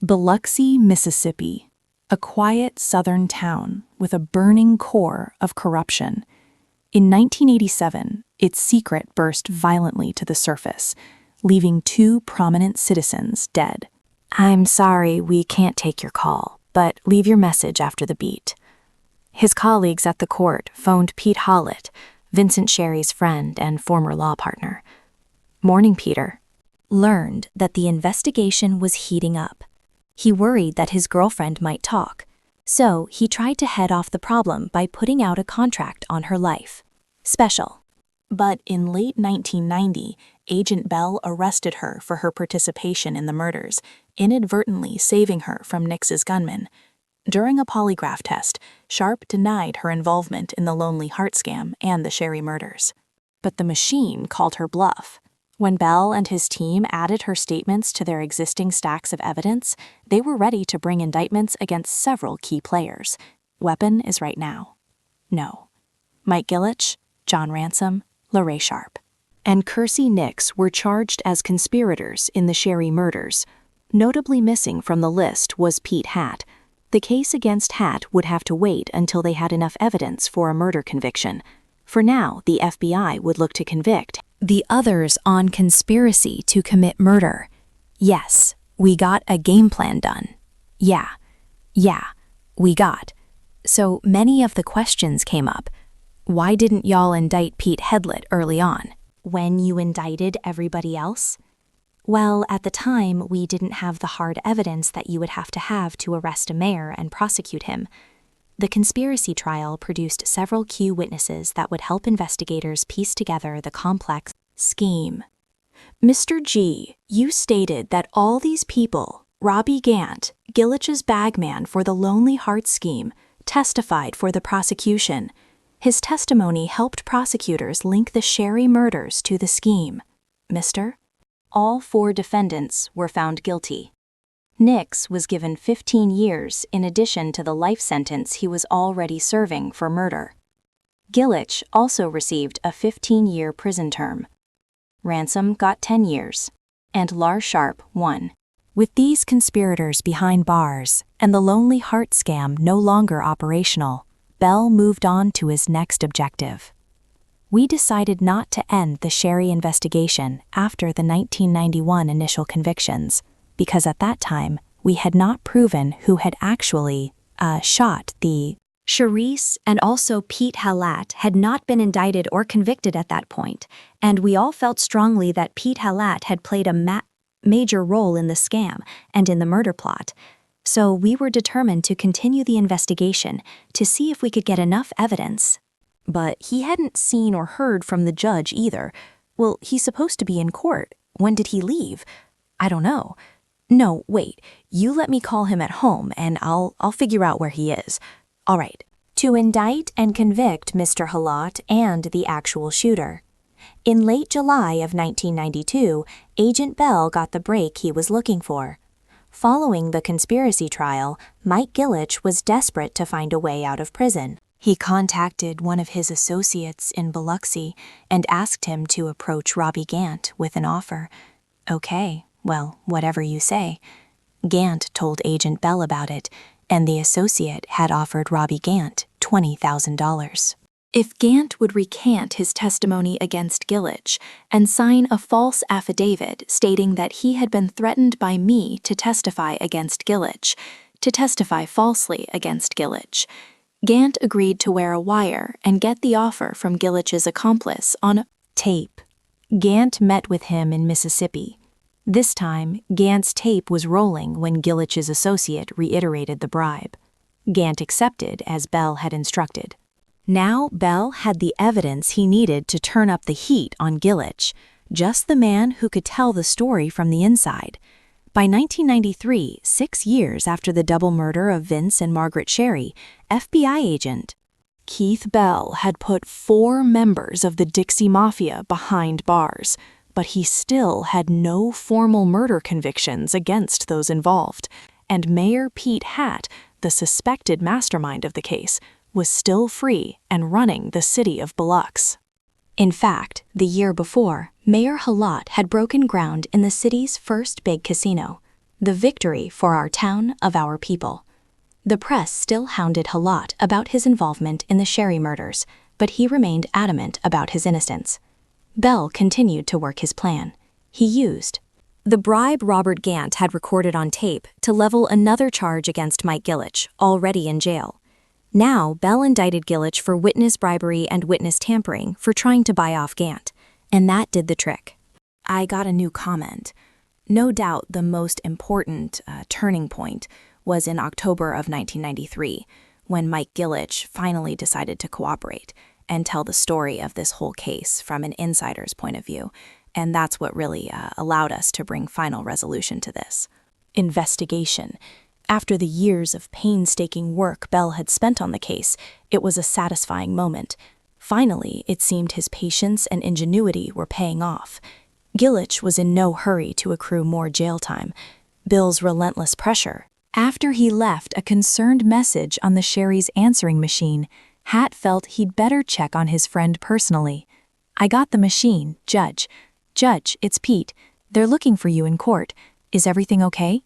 Biloxi, Mississippi, a quiet southern town with a burning core of corruption. In 1987, its secret burst violently to the surface, leaving two prominent citizens dead. "I'm sorry, we can't take your call, but leave your message after the beep." His colleagues at the court phoned Pete Hollett, Vincent Sherry's friend and former law partner. Morning, Peter. Learned that the investigation was heating up. He worried that his girlfriend might talk, so he tried to head off the problem by putting out a contract on her life. Special. But in late 1990, Agent Bell arrested her for her participation in the murders, inadvertently saving her from Nix's gunman. During a polygraph test, Sharp denied her involvement in the Lonely Heart scam and the Sherry murders. But the machine called her bluff. When Bell and his team added her statements to their existing stacks of evidence, they were ready to bring indictments against several key players. Weapon is right now. No. Mike Gillich, John Ransom, LaRae Sharp, and Kersey Nix were charged as conspirators in the Sherry murders. Notably missing from the list was Pete Hatt. The case against Hatt would have to wait until they had enough evidence for a murder conviction. For now, the FBI would look to convict the others on conspiracy to commit murder. Yes, we got a game plan done. Yeah, we got. So many of the questions came up. Why didn't y'all indict Pete Hedlett early on, when you indicted everybody else? Well, at the time, we didn't have the hard evidence that you would have to arrest a mayor and prosecute him. The conspiracy trial produced several key witnesses that would help investigators piece together the complex scheme. Mr. G, you stated that all these people, Robbie Gant, Gillich's bagman for the Lonely Heart scheme, testified for the prosecution. His testimony helped prosecutors link the Sherry murders to the scheme. Mister? All 4 defendants were found guilty. Nix was given 15 years in addition to the life sentence he was already serving for murder. Gillich also received a 15-year prison term. Ransom got 10 years, and Lar Sharp 1. With these conspirators behind bars and the Lonely Heart scam no longer operational, Bell moved on to his next objective. We decided not to end the Sherry investigation after the 1991 initial convictions, because at that time, we had not proven who had actually shot the Charisse, and also Pete Halat had not been indicted or convicted at that point, and we all felt strongly that Pete Halat had played a major role in the scam and in the murder plot. So we were determined to continue the investigation to see if we could get enough evidence. But he hadn't seen or heard from the judge either. Well, he's supposed to be in court. When did he leave? I don't know. No, wait, you let me call him at home and I'll figure out where he is. All right. To indict and convict Mr. Halat and the actual shooter. In late July of 1992, Agent Bell got the break he was looking for. Following the conspiracy trial, Mike Gillich was desperate to find a way out of prison. He contacted one of his associates in Biloxi and asked him to approach Robbie Gant with an offer. Okay, well, whatever you say. Gant told Agent Bell about it, and the associate had offered Robbie Gant $20,000. If Gant would recant his testimony against Gillich and sign a false affidavit stating that he had been threatened by me to testify against Gillich, to testify falsely against Gillich, Gant agreed to wear a wire and get the offer from Gillich's accomplice on tape. Gant met with him in Mississippi. This time, Gant's tape was rolling when Gillich's associate reiterated the bribe. Gant accepted as Bell had instructed. Now Bell had the evidence he needed to turn up the heat on Gillich, just the man who could tell the story from the inside. By 1993, 6 years after the double murder of Vince and Margaret Sherry, FBI agent Keith Bell had put 4 members of the Dixie Mafia behind bars, but he still had no formal murder convictions against those involved, and Mayor Pete Hatt, the suspected mastermind of the case, was still free and running the city of Biloxi. In fact, the year before, Mayor Halat had broken ground in the city's first big casino. the victory for our town of our people. The press still hounded Halat about his involvement in the Sherry murders, but he remained adamant about his innocence. Bell continued to work his plan. He used the bribe Robert Gant had recorded on tape to level another charge against Mike Gillich, already in jail. Now, Bell indicted Gillich for witness bribery and witness tampering for trying to buy off Gant, and that did the trick. I got a new comment. No doubt the most important turning point was in October of 1993, when Mike Gillich finally decided to cooperate and tell the story of this whole case from an insider's point of view, and that's what really allowed us to bring final resolution to this investigation. After the years of painstaking work Bell had spent on the case, it was a satisfying moment. Finally, it seemed his patience and ingenuity were paying off. Gillich was in no hurry to accrue more jail time. Bill's relentless pressure. After he left a concerned message on the Sherry's answering machine, Hat felt he'd better check on his friend personally. "I got the machine, Judge. Judge, it's Pete. They're looking for you in court. Is everything okay?"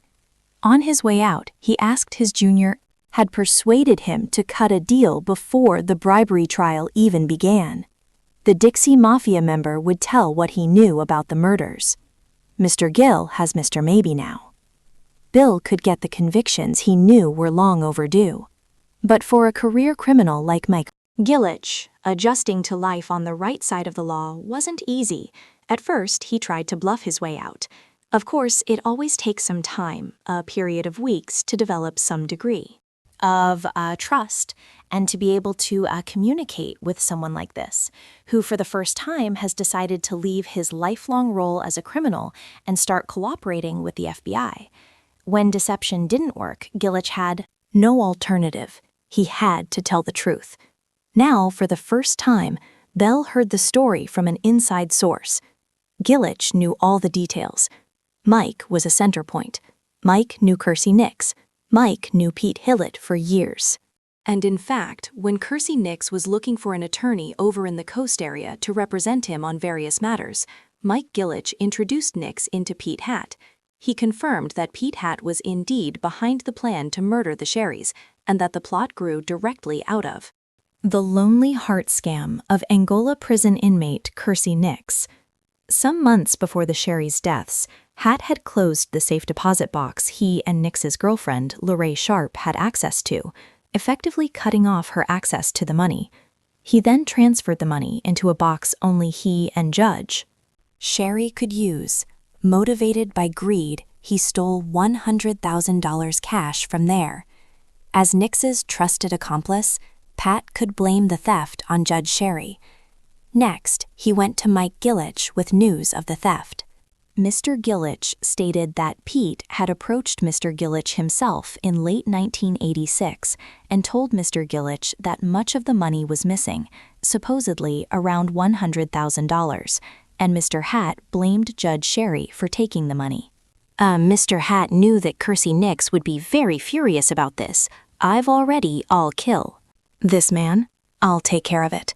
On his way out, he asked his junior had persuaded him to cut a deal before the bribery trial even began. The Dixie Mafia member would tell what he knew about the murders. Mr. Gill has Mr. Maybe now. Bill could get the convictions he knew were long overdue. But for a career criminal like Mike Gillich, adjusting to life on the right side of the law wasn't easy. At first, he tried to bluff his way out. Of course, it always takes some time, a period of weeks, to develop some degree of trust and to be able to communicate with someone like this, who for the first time has decided to leave his lifelong role as a criminal and start cooperating with the FBI. When deception didn't work, Gillich had no alternative. He had to tell the truth. Now, for the first time, Bell heard the story from an inside source. Gillich knew all the details. Mike was a center point. Mike knew Kersey Nix. Mike knew Pete Hillett for years. And in fact, when Kersey Nix was looking for an attorney over in the coast area to represent him on various matters, Mike Gillich introduced Nix into Pete Hatt. He confirmed that Pete Hatt was indeed behind the plan to murder the Sherrys, and that the plot grew directly out of the lonely heart scam of Angola prison inmate Kersey Nix. Some months before the Sherrys' deaths, Hatt had closed the safe deposit box he and Nix's girlfriend, Lorraine Sharp, had access to, effectively cutting off her access to the money. He then transferred the money into a box only he and Judge Sherry could use. Motivated by greed, he stole $100,000 cash from there. As Nix's trusted accomplice, Pat could blame the theft on Judge Sherry. Next, he went to Mike Gillich with news of the theft. Mr. Gillich stated that Pete had approached Mr. Gillich himself in late 1986 and told Mr. Gillich that much of the money was missing, supposedly around $100,000, and Mr. Hatt blamed Judge Sherry for taking the money. Mr. Hatt knew that Kersey Nix would be very furious about this. "I've already all kill this man. I'll take care of it."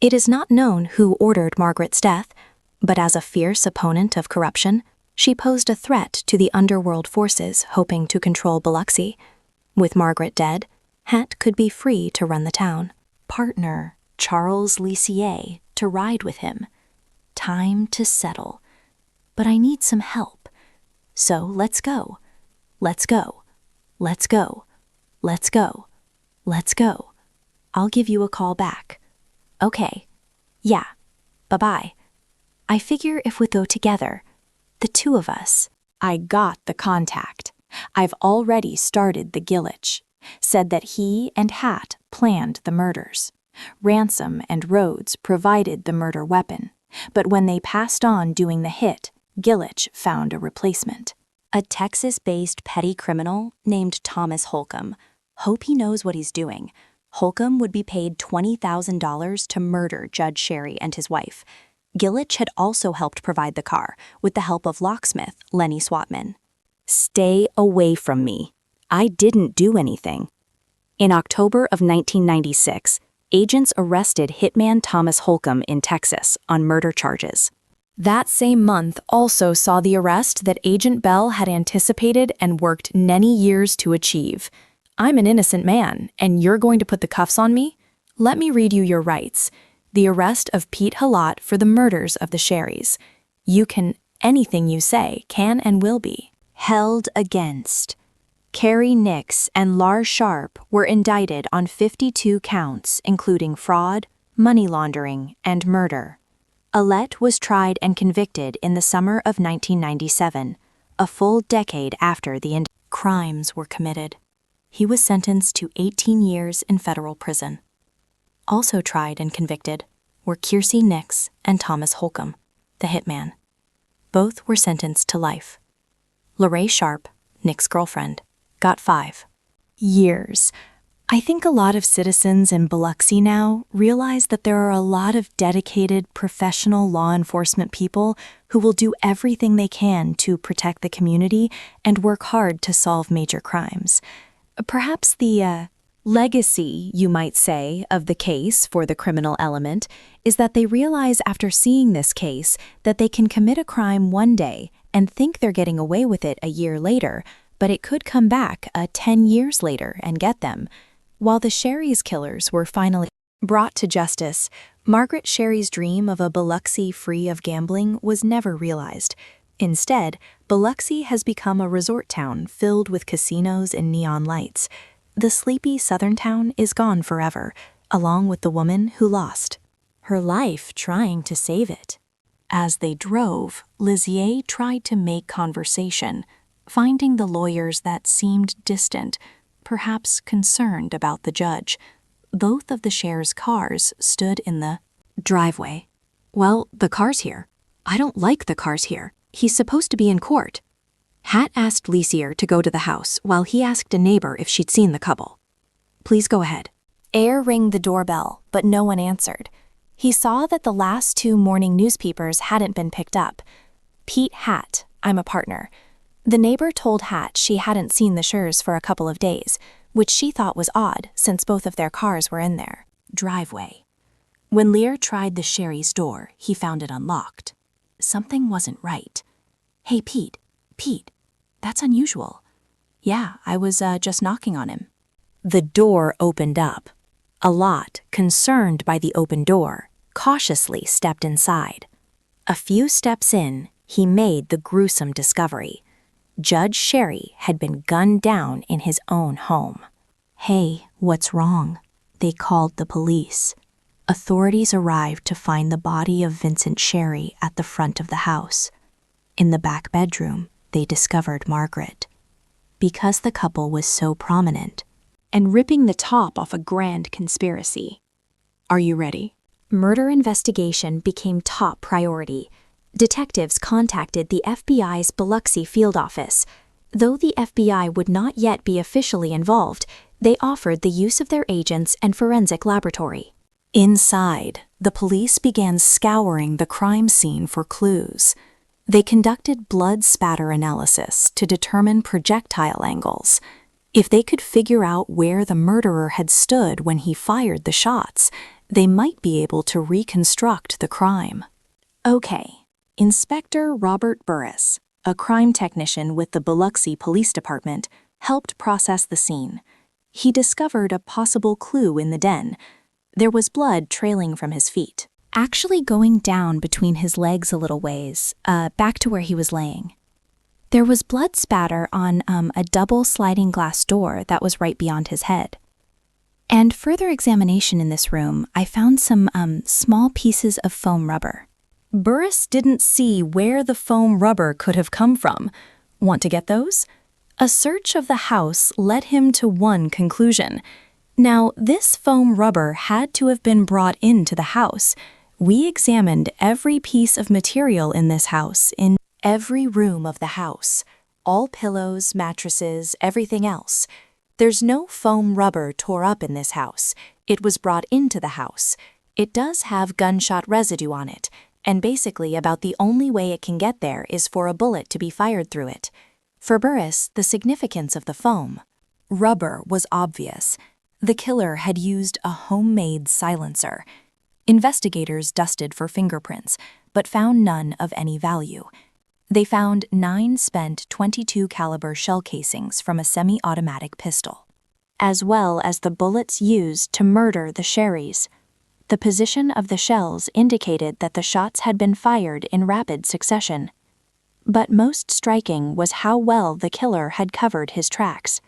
It is not known who ordered Margaret's death, but as a fierce opponent of corruption, she posed a threat to the underworld forces hoping to control Biloxi. With Margaret dead, Hatt could be free to run the town. Partner Charles Lissier to ride with him. Time to settle. But I need some help. So let's go. Let's go. Let's go. Let's go. Let's go. I'll give you a call back. Okay. Yeah. Bye-bye. I figure if we go together, the two of us. I got the contact. I've already started the Gillich. Said that he and Hatt planned the murders. Ransom and Rhodes provided the murder weapon. But when they passed on doing the hit, Gillich found a replacement. A Texas-based petty criminal named Thomas Holcomb. Hope he knows what he's doing. Holcomb would be paid $20,000 to murder Judge Sherry and his wife. Gillich had also helped provide the car, with the help of locksmith Lenny Swatman. Stay away from me. I didn't do anything. In October of 1996, agents arrested Hitman Thomas Holcomb in Texas on murder charges. That same month also saw the arrest that Agent Bell had anticipated and worked many years to achieve. I'm an innocent man, and you're going to put the cuffs on me? Let me read you your rights. The arrest of Pete Halott for the murders of the Sherrys. Anything you say can and will be held against. Carrie Nix and Lars Sharp were indicted on 52 counts, including fraud, money laundering, and murder. Alette was tried and convicted in the summer of 1997, a full decade after the crimes were committed. He was sentenced to 18 years in federal prison. Also tried and convicted were Kiersey Nix and Thomas Holcomb, the hitman. Both were sentenced to life. Lorraine Sharp, Nick's girlfriend, got 5 years. I think a lot of citizens in Biloxi now realize that there are a lot of dedicated, professional law enforcement people who will do everything they can to protect the community and work hard to solve major crimes. Perhaps the legacy, you might say, of the case for the criminal element is that they realize after seeing this case that they can commit a crime one day and think they're getting away with it a year later, but it could come back 10 years later and get them. While the Sherrys killers were finally brought to justice, Margaret Sherry's dream of a Biloxi free of gambling was never realized. Instead, Biloxi has become a resort town filled with casinos and neon lights. The sleepy southern town is gone forever, along with the woman who lost her life trying to save it. As they drove, Lizier tried to make conversation, finding the lawyers that seemed distant, perhaps concerned about the judge. Both of the Sherrys' cars stood in the driveway. Well, the car's here. I don't like the car's here. He's supposed to be in court. Hat asked Lizier to go to the house while he asked a neighbor if she'd seen the couple. Please go ahead. Air rang the doorbell, but no one answered. He saw that the last 2 morning newspapers hadn't been picked up. Pete Hat, I'm a partner. The neighbor told Hat she hadn't seen the Schurs for a couple of days, which she thought was odd since both of their cars were in their driveway. When Lear tried the Sherry's door, he found it unlocked. Something wasn't right. Hey, Pete, that's unusual. Yeah, I was just knocking on him. The door opened up. Alott, concerned by the open door, cautiously stepped inside. A few steps in, he made the gruesome discovery. Judge Sherry had been gunned down in his own home. Hey, what's wrong? They called the police. Authorities arrived to find the body of Vincent Sherry at the front of the house. In the back bedroom, they discovered Margaret. Because the couple was so prominent, and ripping the top off a grand conspiracy. Are you ready? Murder investigation became top priority. Detectives contacted the FBI's Biloxi field office. Though the FBI would not yet be officially involved, they offered the use of their agents and forensic laboratory. Inside, the police began scouring the crime scene for clues. They conducted blood spatter analysis to determine projectile angles. If they could figure out where the murderer had stood when he fired the shots, they might be able to reconstruct the crime. Okay. Inspector Robert Burris, a crime technician with the Biloxi Police Department, helped process the scene. He discovered a possible clue in the den. There was blood trailing from his feet, actually going down between his legs a little ways, back to where he was laying. There was blood spatter on a double sliding glass door that was right beyond his head. And further examination in this room, I found some small pieces of foam rubber. Burris didn't see where the foam rubber could have come from. Want to get those? A search of the house led him to one conclusion. Now, this foam rubber had to have been brought into the house. We examined every piece of material in this house, in every room of the house. All pillows, mattresses, everything else. There's no foam rubber tore up in this house. It was brought into the house. It does have gunshot residue on it, and basically about the only way it can get there is for a bullet to be fired through it. For Burris, the significance of the foam rubber was obvious. The killer had used a homemade silencer. Investigators dusted for fingerprints, but found none of any value. They found 9 spent .22 caliber shell casings from a semi-automatic pistol, as well as the bullets used to murder the Sherrys. The position of the shells indicated that the shots had been fired in rapid succession. But most striking was how well the killer had covered his tracks.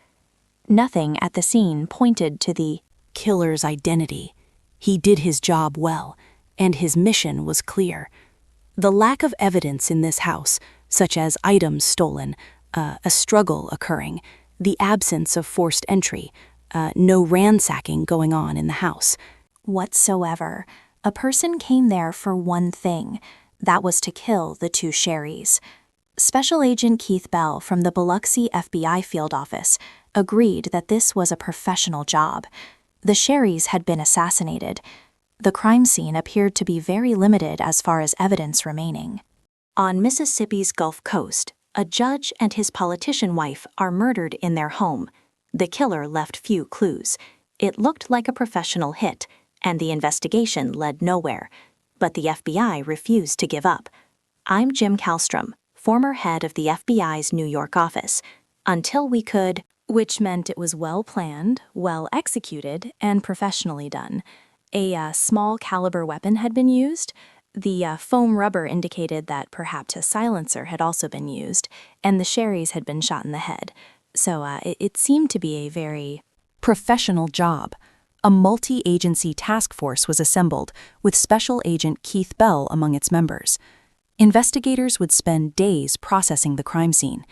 Nothing at the scene pointed to the killer's identity. He did his job well, and his mission was clear. The lack of evidence in this house, such as items stolen, a struggle occurring, the absence of forced entry, no ransacking going on in the house whatsoever. A person came there for one thing. That was to kill the 2 Sherrys. Special Agent Keith Bell from the Biloxi FBI field office agreed that this was a professional job. The Sherrys had been assassinated. The crime scene appeared to be very limited as far as evidence remaining. On Mississippi's Gulf Coast, a judge and his politician wife are murdered in their home. The killer left few clues. It looked like a professional hit, and the investigation led nowhere. But the FBI refused to give up. I'm Jim Kallstrom, former head of the FBI's New York office. Until we could, which meant it was well planned, well executed, and professionally done. A small caliber weapon had been used. The foam rubber indicated that perhaps a silencer had also been used, and the Sherrys had been shot in the head. So it seemed to be a very professional job. A multi-agency task force was assembled, with Special Agent Keith Bell among its members. Investigators would spend days processing the crime scene.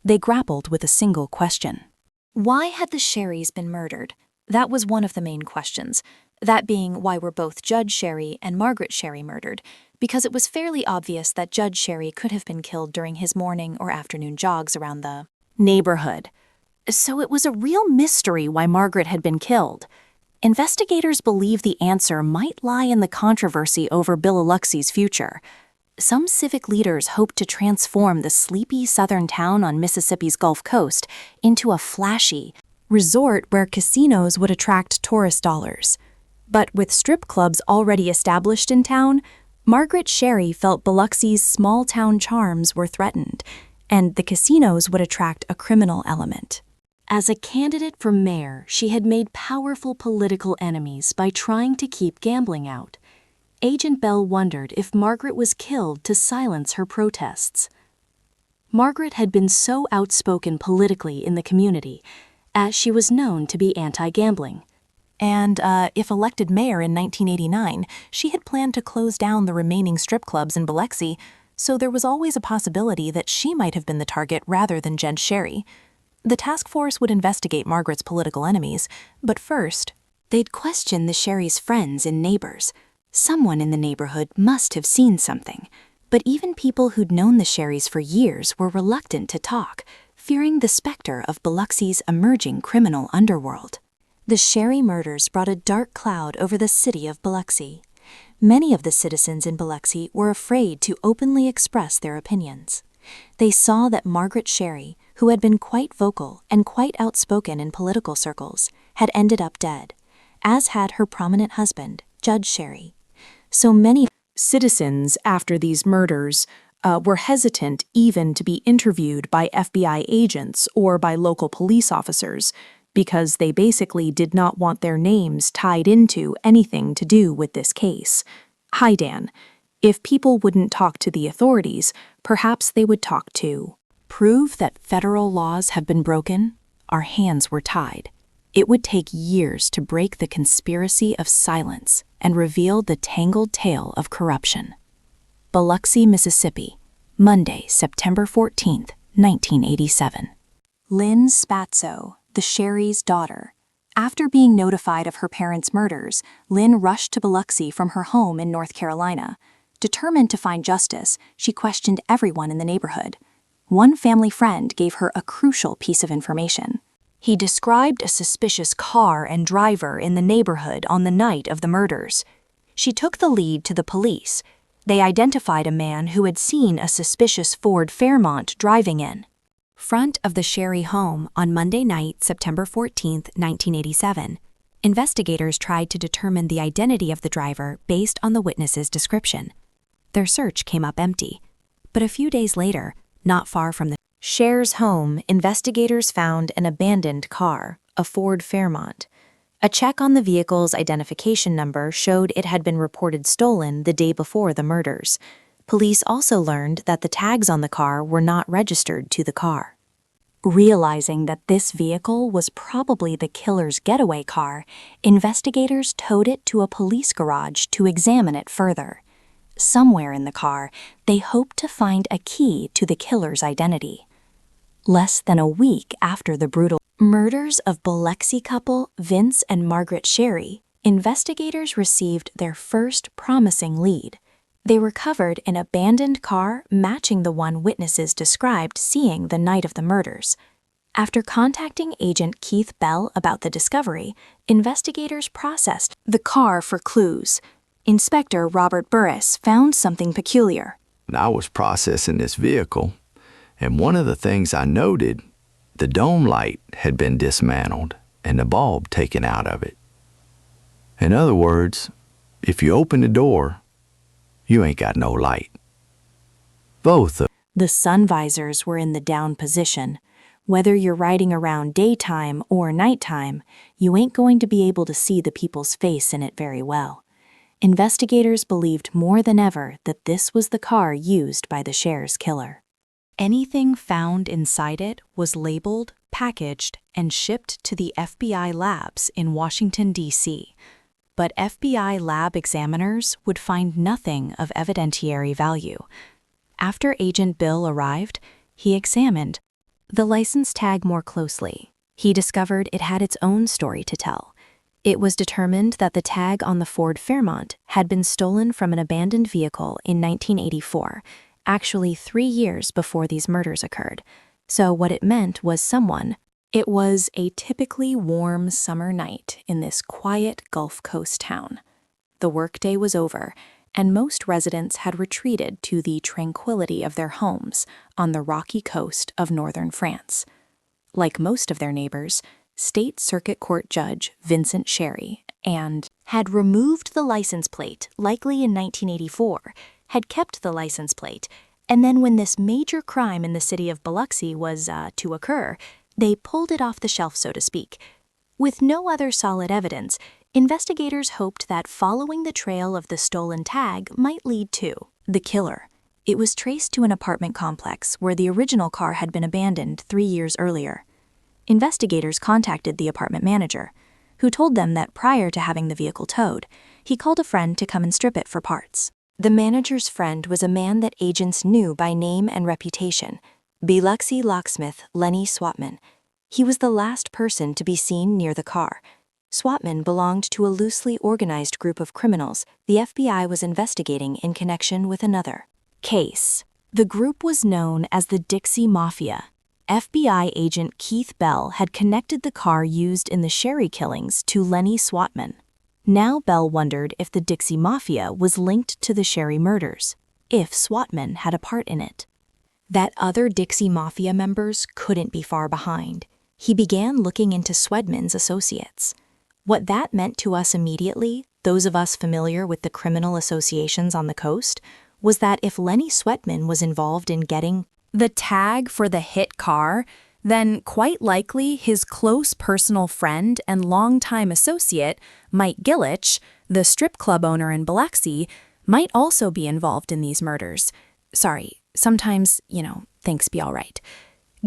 They grappled with a single question. Why had the Sherrys been murdered? That was one of the main questions. That being, why were both Judge Sherry and Margaret Sherry murdered? Because it was fairly obvious that Judge Sherry could have been killed during his morning or afternoon jogs around the neighborhood. So it was a real mystery why Margaret had been killed. Investigators believe the answer might lie in the controversy over Biloxi's future. Some civic leaders hoped to transform the sleepy southern town on Mississippi's Gulf Coast into a flashy resort where casinos would attract tourist dollars. But with strip clubs already established in town, Margaret Sherry felt Biloxi's small-town charms were threatened, and the casinos would attract a criminal element. As a candidate for mayor, she had made powerful political enemies by trying to keep gambling out. Agent Bell wondered if Margaret was killed to silence her protests. Margaret had been so outspoken politically in the community, as she was known to be anti-gambling. And if elected mayor in 1989, she had planned to close down the remaining strip clubs in Biloxi, so there was always a possibility that she might have been the target rather than Judge Sherry. The task force would investigate Margaret's political enemies, but first, they'd question the Sherry's friends and neighbors. Someone in the neighborhood must have seen something, but even people who'd known the Sherrys for years were reluctant to talk, fearing the specter of Biloxi's emerging criminal underworld. The Sherry murders brought a dark cloud over the city of Biloxi. Many of the citizens in Biloxi were afraid to openly express their opinions. They saw that Margaret Sherry, who had been quite vocal and quite outspoken in political circles, had ended up dead, as had her prominent husband, Judge Sherry. So many citizens after these murders were hesitant even to be interviewed by FBI agents or by local police officers, because they basically did not want their names tied into anything to do with this case. Hi, Dan. If people wouldn't talk to the authorities, perhaps they would talk to prove that federal laws have been broken. Our hands were tied. It would take years to break the conspiracy of silence and reveal the tangled tale of corruption. Biloxi, Mississippi, Monday, September 14th, 1987. Lynn Spatzo, the Sherry's daughter. After being notified of her parents' murders, Lynn rushed to Biloxi from her home in North Carolina. Determined to find justice, she questioned everyone in the neighborhood. One family friend gave her a crucial piece of information. He described a suspicious car and driver in the neighborhood on the night of the murders. She took the lead to the police. They identified a man who had seen a suspicious Ford Fairmont driving in front of the Sherry home on Monday night, September 14, 1987. Investigators tried to determine the identity of the driver based on the witness's description. Their search came up empty. But a few days later, not far from the Cher's home, investigators found an abandoned car, a Ford Fairmont. A check on the vehicle's identification number showed it had been reported stolen the day before the murders. Police also learned that the tags on the car were not registered to the car. Realizing that this vehicle was probably the killer's getaway car, investigators towed it to a police garage to examine it further. Somewhere in the car, they hoped to find a key to the killer's identity. Less than a week after the brutal murders of Biloxi couple Vince and Margaret Sherry, investigators received their first promising lead. They recovered an abandoned car matching the one witnesses described seeing the night of the murders. After contacting Agent Keith Bell about the discovery, investigators processed the car for clues. Inspector Robert Burris found something peculiar. I was processing this vehicle, and one of the things I noted, the dome light had been dismantled and the bulb taken out of it. In other words, if you open the door, you ain't got no light. Both of the sun visors were in the down position. Whether you're riding around daytime or nighttime, you ain't going to be able to see the people's face in it very well. Investigators believed more than ever that this was the car used by the Cher's killer. Anything found inside it was labeled, packaged, and shipped to the FBI labs in Washington, D.C. But FBI lab examiners would find nothing of evidentiary value. After Agent Bill arrived, he examined the license tag more closely. He discovered it had its own story to tell. It was determined that the tag on the Ford Fairmont had been stolen from an abandoned vehicle in 1984, actually 3 years before these murders occurred. So what it meant was it was a typically warm summer night in this quiet Gulf Coast town. The workday was over, and most residents had retreated to the tranquility of their homes on the rocky coast of northern France. Like most of their neighbors, State Circuit Court Judge Vincent Sherry had removed the license plate, likely in 1984, had kept the license plate, and then when this major crime in the city of Biloxi was to occur, they pulled it off the shelf, so to speak. With no other solid evidence, investigators hoped that following the trail of the stolen tag might lead to the killer. It was traced to an apartment complex where the original car had been abandoned 3 years earlier. Investigators contacted the apartment manager, who told them that prior to having the vehicle towed, he called a friend to come and strip it for parts. The manager's friend was a man that agents knew by name and reputation, Biloxi locksmith Lenny Swatman. He was the last person to be seen near the car. Swatman belonged to a loosely organized group of criminals the FBI was investigating in connection with another case. The group was known as the Dixie Mafia. FBI agent Keith Bell had connected the car used in the Sherry killings to Lenny Swatman. Now Bell wondered if the Dixie Mafia was linked to the Sherry murders, if Swatman had a part in it. That other Dixie Mafia members couldn't be far behind. He began looking into Swedman's associates. What that meant to us immediately, those of us familiar with the criminal associations on the coast, was that if Lenny Swetman was involved in getting the tag for the hit car, then quite likely his close personal friend and longtime associate, Mike Gillich, the strip club owner in Biloxi, might also be involved in these murders. Sorry, sometimes, things be all right.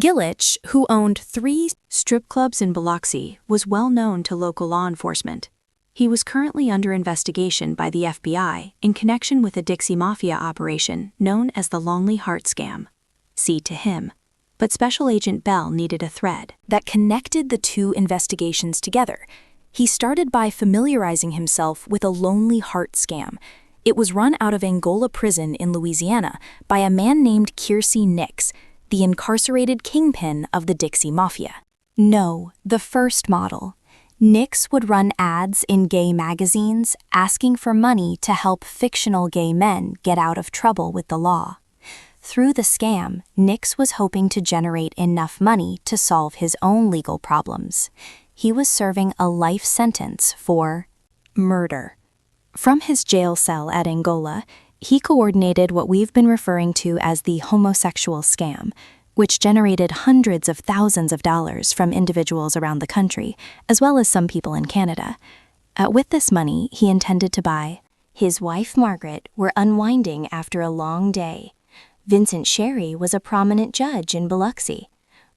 Gillich, who owned 3 strip clubs in Biloxi, was well known to local law enforcement. He was currently under investigation by the FBI in connection with a Dixie Mafia operation known as the Lonely Heart Scam. See to him. But Special Agent Bell needed a thread that connected the two investigations together. He started by familiarizing himself with a Lonely Heart Scam. It was run out of Angola prison in Louisiana by a man named Kiersey Nix, the incarcerated kingpin of the Dixie Mafia. No, the first model. Nix would run ads in gay magazines asking for money to help fictional gay men get out of trouble with the law. Through the scam, Nix was hoping to generate enough money to solve his own legal problems. He was serving a life sentence for murder. From his jail cell at Angola, he coordinated what we've been referring to as the homosexual scam, which generated hundreds of thousands of dollars from individuals around the country, as well as some people in Canada. With this money, he intended to buy. His wife, Margaret, were unwinding after a long day. Vincent Sherry was a prominent judge in Biloxi.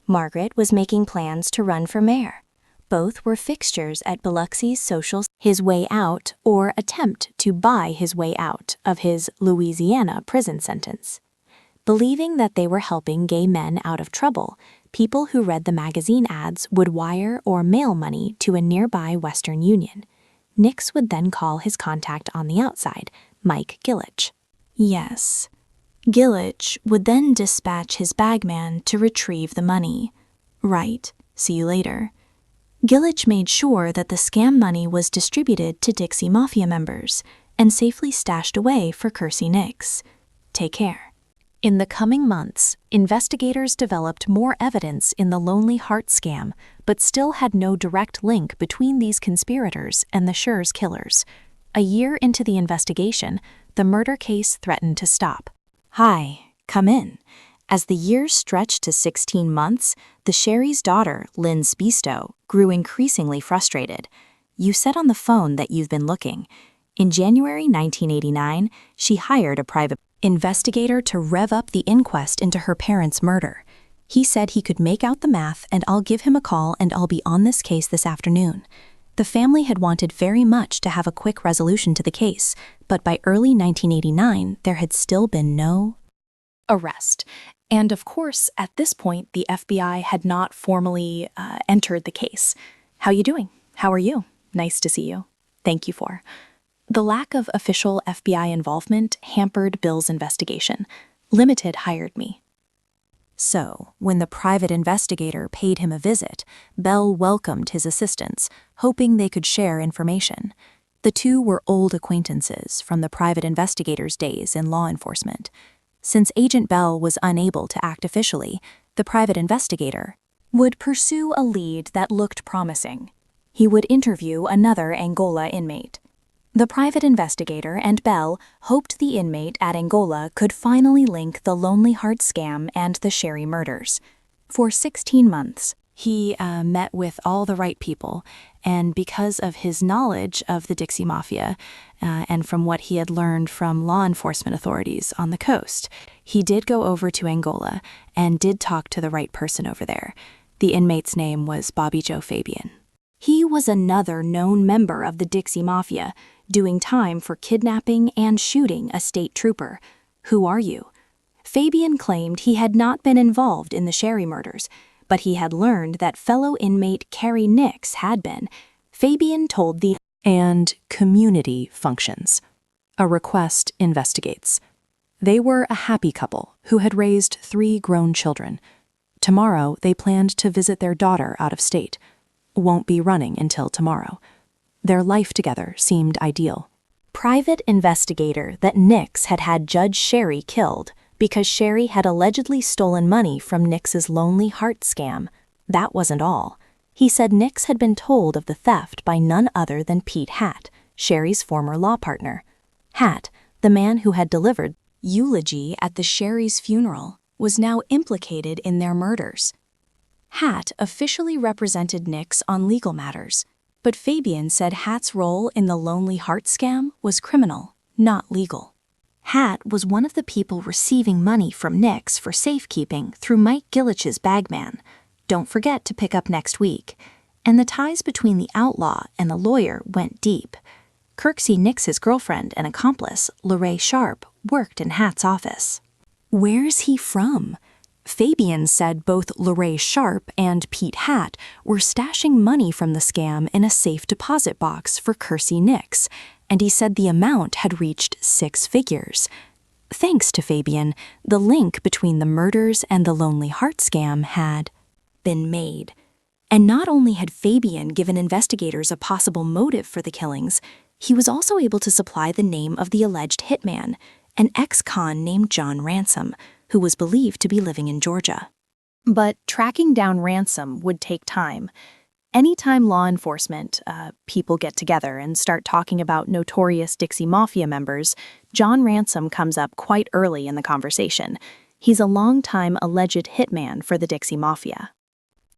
Margaret was making plans to run for mayor. Both were fixtures at Biloxi's social his way out or attempt to buy his way out of his Louisiana prison sentence. Believing that they were helping gay men out of trouble, people who read the magazine ads would wire or mail money to a nearby Western Union. Nix would then call his contact on the outside, Mike Gillich. Yes. Gillich would then dispatch his bagman to retrieve the money. Right. See you later. Gillich made sure that the scam money was distributed to Dixie Mafia members and safely stashed away for Kersey Nix. Take care. In the coming months, investigators developed more evidence in the Lonely Heart scam, but still had no direct link between these conspirators and the Schurz killers. A year into the investigation, the murder case threatened to stop. Hi, come in. As the years stretched to 16 months, the Sherry's daughter, Lynn Spisto, grew increasingly frustrated. You said on the phone that you've been looking. In January 1989, she hired a private investigator to rev up the inquest into her parents' murder. He said he could make out the math and I'll give him a call and I'll be on this case this afternoon. The family had wanted very much to have a quick resolution to the case, but by early 1989, there had still been no arrest. And of course, at this point, the FBI had not formally entered the case. How you doing? How are you? Nice to see you. Thank you for. The lack of official FBI involvement hampered Bill's investigation. Limited hired me. So, when the private investigator paid him a visit, Bell welcomed his assistance, hoping they could share information. The two were old acquaintances from the private investigator's days in law enforcement. Since Agent Bell was unable to act officially, the private investigator would pursue a lead that looked promising. He would interview another Angola inmate. The private investigator and Bell hoped the inmate at Angola could finally link the Lonely Heart scam and the Sherry murders. For 16 months, he met with all the right people, and because of his knowledge of the Dixie Mafia and from what he had learned from law enforcement authorities on the coast, he did go over to Angola and did talk to the right person over there. The inmate's name was Bobby Joe Fabian. He was another known member of the Dixie Mafia, doing time for kidnapping and shooting a state trooper. Who are you? Fabian claimed he had not been involved in the Sherry murders, but he had learned that fellow inmate Carrie Nix had been. Fabian told the and community functions. A request investigates. They were a happy couple who had raised 3 grown children. Tomorrow they planned to visit their daughter out of state. Won't be running until tomorrow. Their life together seemed ideal. Private investigator that Nix had had Judge Sherry killed because Sherry had allegedly stolen money from Nix's Lonely Heart scam. That wasn't all. He said Nix had been told of the theft by none other than Pete Hatt, Sherry's former law partner. Hatt, the man who had delivered eulogy at the Sherry's funeral, was now implicated in their murders. Hatt officially represented Nix on legal matters, but Fabian said Hatt's role in the Lonely Heart scam was criminal, not legal. Hatt was one of the people receiving money from Nix for safekeeping through Mike Gillich's bagman. Don't forget to pick up next week. And the ties between the outlaw and the lawyer went deep. Kirksey Nix's girlfriend and accomplice, Lorraine Sharp, worked in Hatt's office. Where's he from? Fabian said both Lorraine Sharp and Pete Hatt were stashing money from the scam in a safe deposit box for Kersey Nix, and he said the amount had reached 6 figures. Thanks to Fabian, the link between the murders and the Lonely Heart scam had been made. And not only had Fabian given investigators a possible motive for the killings, he was also able to supply the name of the alleged hitman, an ex-con named John Ransom, who was believed to be living in Georgia. But tracking down Ransom would take time. Anytime law enforcement people get together and start talking about notorious Dixie Mafia members, John Ransom comes up quite early in the conversation. He's a longtime alleged hitman for the Dixie Mafia.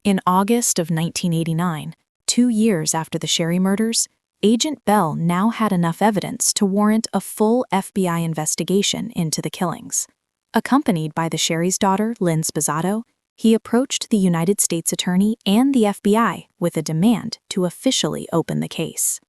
In August of 1989, 2 years after the Sherry murders, Agent Bell now had enough evidence to warrant a full FBI investigation into the killings. Accompanied by the Sherry's daughter, Lynn Sposato, he approached the United States Attorney and the FBI with a demand to officially open the case.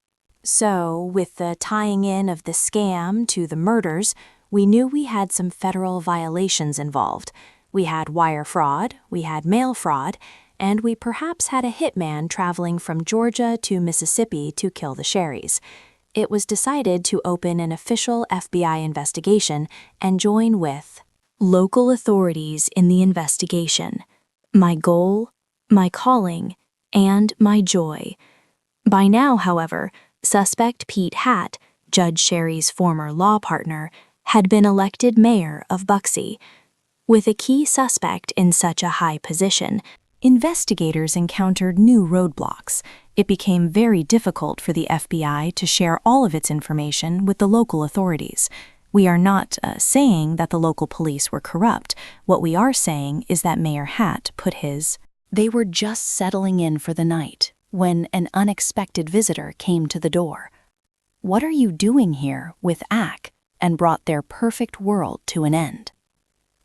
So, with the tying in of the scam to the murders, we knew we had some federal violations involved. We had wire fraud, we had mail fraud, and we perhaps had a hitman traveling from Georgia to Mississippi to kill the Sherrys. It was decided to open an official FBI investigation and join with local authorities in the investigation, my goal, my calling, and my joy. By now, however, suspect Pete Hatt, Judge Sherry's former law partner, had been elected mayor of Buxie. With a key suspect in such a high position, investigators encountered new roadblocks. It became very difficult for the FBI to share all of its information with the local authorities. We are not saying that the local police were corrupt. What we are saying is that Mayor Hatt put his... They were just settling in for the night when an unexpected visitor came to the door. What are you doing here with Ack? And brought their perfect world to an end.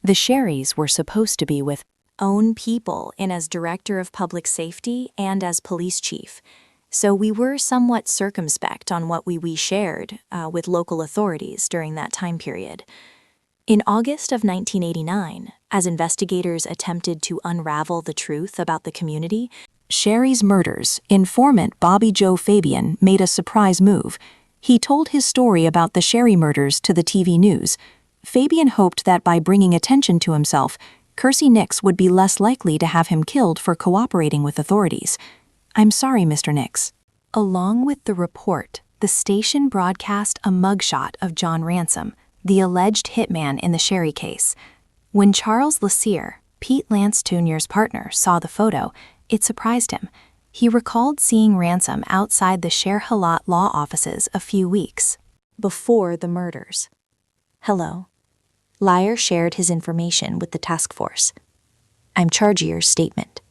The Sherrys were supposed to be with own people in as director of public safety and as police chief. So we were somewhat circumspect on what we shared with local authorities during that time period. In August of 1989, as investigators attempted to unravel the truth about the community, Sherry's murders, informant Bobby Joe Fabian made a surprise move. He told his story about the Sherry murders to the TV news. Fabian hoped that by bringing attention to himself, Kersey Nix would be less likely to have him killed for cooperating with authorities. I'm sorry, Mr. Nix. Along with the report, the station broadcast a mugshot of John Ransom, the alleged hitman in the Sherry case. When Charles Lassiere, Pete Lance Jr.'s partner, saw the photo, it surprised him. He recalled seeing Ransom outside the Sher Halat law offices a few weeks before the murders. Hello. Liar shared his information with the task force. I'm Chargier's statement.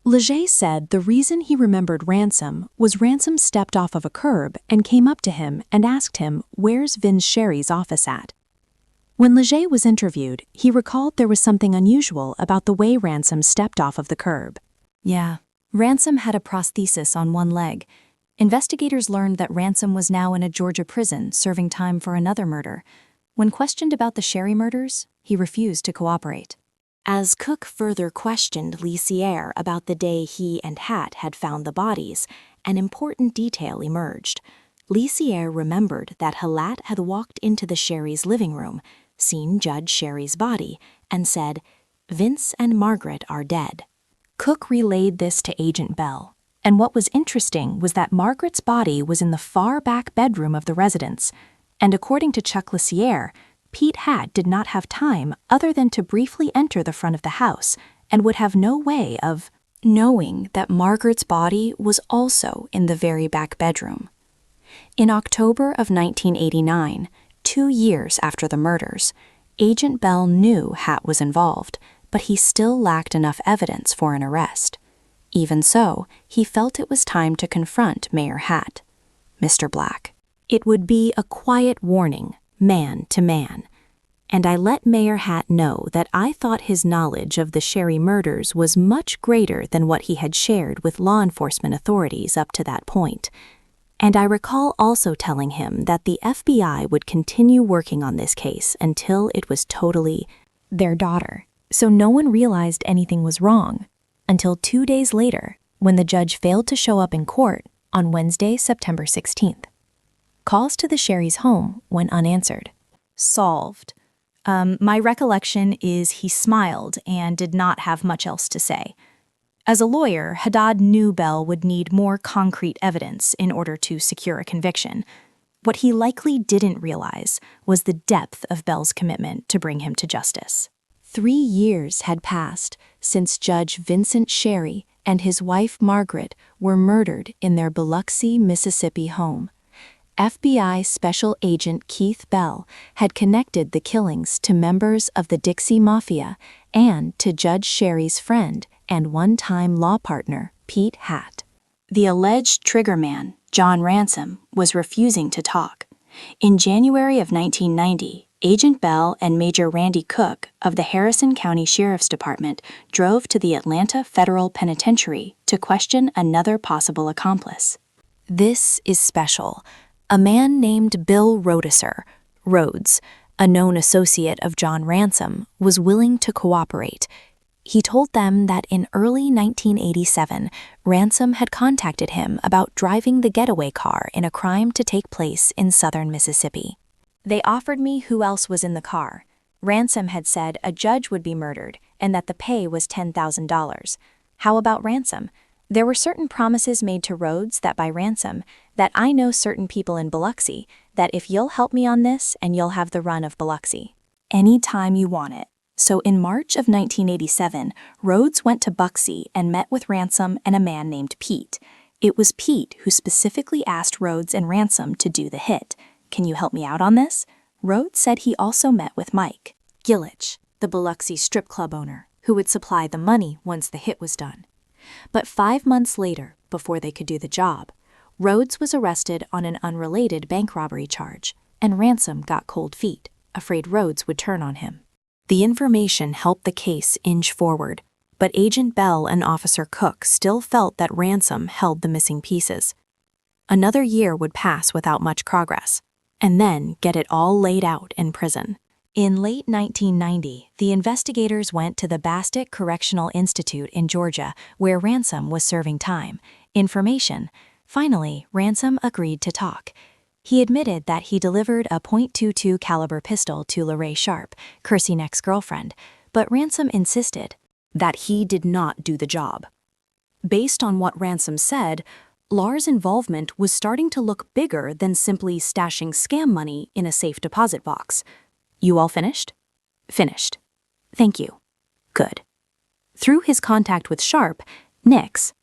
Leger said the reason he remembered Ransom was Ransom stepped off of a curb and came up to him and asked him, "Where's Vince Sherry's office at?" When Leger was interviewed, he recalled there was something unusual about the way Ransom stepped off of the curb. Yeah, Ransom had a prosthesis on one leg. Investigators learned that Ransom was now in a Georgia prison serving time for another murder. When questioned about the Sherry murders, he refused to cooperate. As Cook further questioned Lassiere about the day he and Hatt had found the bodies, an important detail emerged. Lassiere remembered that Halat had walked into the Sherry's living room, seen Judge Sherry's body, and said, "Vince and Margaret are dead." Cook relayed this to Agent Bell, and what was interesting was that Margaret's body was in the far back bedroom of the residence, and according to Chuck Lassiere, Pete Hatt did not have time other than to briefly enter the front of the house and would have no way of knowing that Margaret's body was also in the very back bedroom. In October of 1989, 2 years after the murders, Agent Bell knew Hatt was involved, but he still lacked enough evidence for an arrest. Even so, he felt it was time to confront Mayor Hatt. Mr. Black, it would be a quiet warning, man to man, and I let Mayor Hatt know that I thought his knowledge of the Sherry murders was much greater than what he had shared with law enforcement authorities up to that point. And I recall also telling him that the FBI would continue working on this case until it was totally their daughter, so no one realized anything was wrong, until 2 days later, when the judge failed to show up in court on Wednesday, September 16th. Calls to the Sherry's home went unanswered. Solved. My recollection is he smiled and did not have much else to say. As a lawyer, Haddad knew Bell would need more concrete evidence in order to secure a conviction. What he likely didn't realize was the depth of Bell's commitment to bring him to justice. 3 years had passed since Judge Vincent Sherry and his wife Margaret were murdered in their Biloxi, Mississippi home. FBI Special Agent Keith Bell had connected the killings to members of the Dixie Mafia and to Judge Sherry's friend and one-time law partner, Pete Hatt. The alleged triggerman, John Ransom, was refusing to talk. In January of 1990, Agent Bell and Major Randy Cook of the Harrison County Sheriff's Department drove to the Atlanta Federal Penitentiary to question another possible accomplice. This is special. A man named Bill Rhodes, a known associate of John Ransom, was willing to cooperate. He told them that in early 1987, Ransom had contacted him about driving the getaway car in a crime to take place in southern Mississippi. They offered me who else was in the car. Ransom had said a judge would be murdered and that the pay was $10,000. How about Ransom? There were certain promises made to Rhodes that by Ransom, that I know certain people in Biloxi, that if you'll help me on this and you'll have the run of Biloxi. Anytime you want it. So in March of 1987, Rhodes went to Biloxi and met with Ransom and a man named Pete. It was Pete who specifically asked Rhodes and Ransom to do the hit. Can you help me out on this? Rhodes said he also met with Mike Gillich, the Biloxi strip club owner, who would supply the money once the hit was done. But 5 months later, before they could do the job, Rhodes was arrested on an unrelated bank robbery charge, and Ransom got cold feet, afraid Rhodes would turn on him. The information helped the case inch forward, but Agent Bell and Officer Cook still felt that Ransom held the missing pieces. Another year would pass without much progress, and then get it all laid out in prison. In late 1990, the investigators went to the Bastick Correctional Institute in Georgia, where Ransom was serving time. Finally, Ransom agreed to talk. He admitted that he delivered a .22 caliber pistol to Larae Sharp, Kersey Neck's girlfriend, but Ransom insisted that he did not do the job. Based on what Ransom said, Lars' involvement was starting to look bigger than simply stashing scam money in a safe deposit box. You all finished? Finished. Thank you. Good. Through his contact with Sharp, Nix,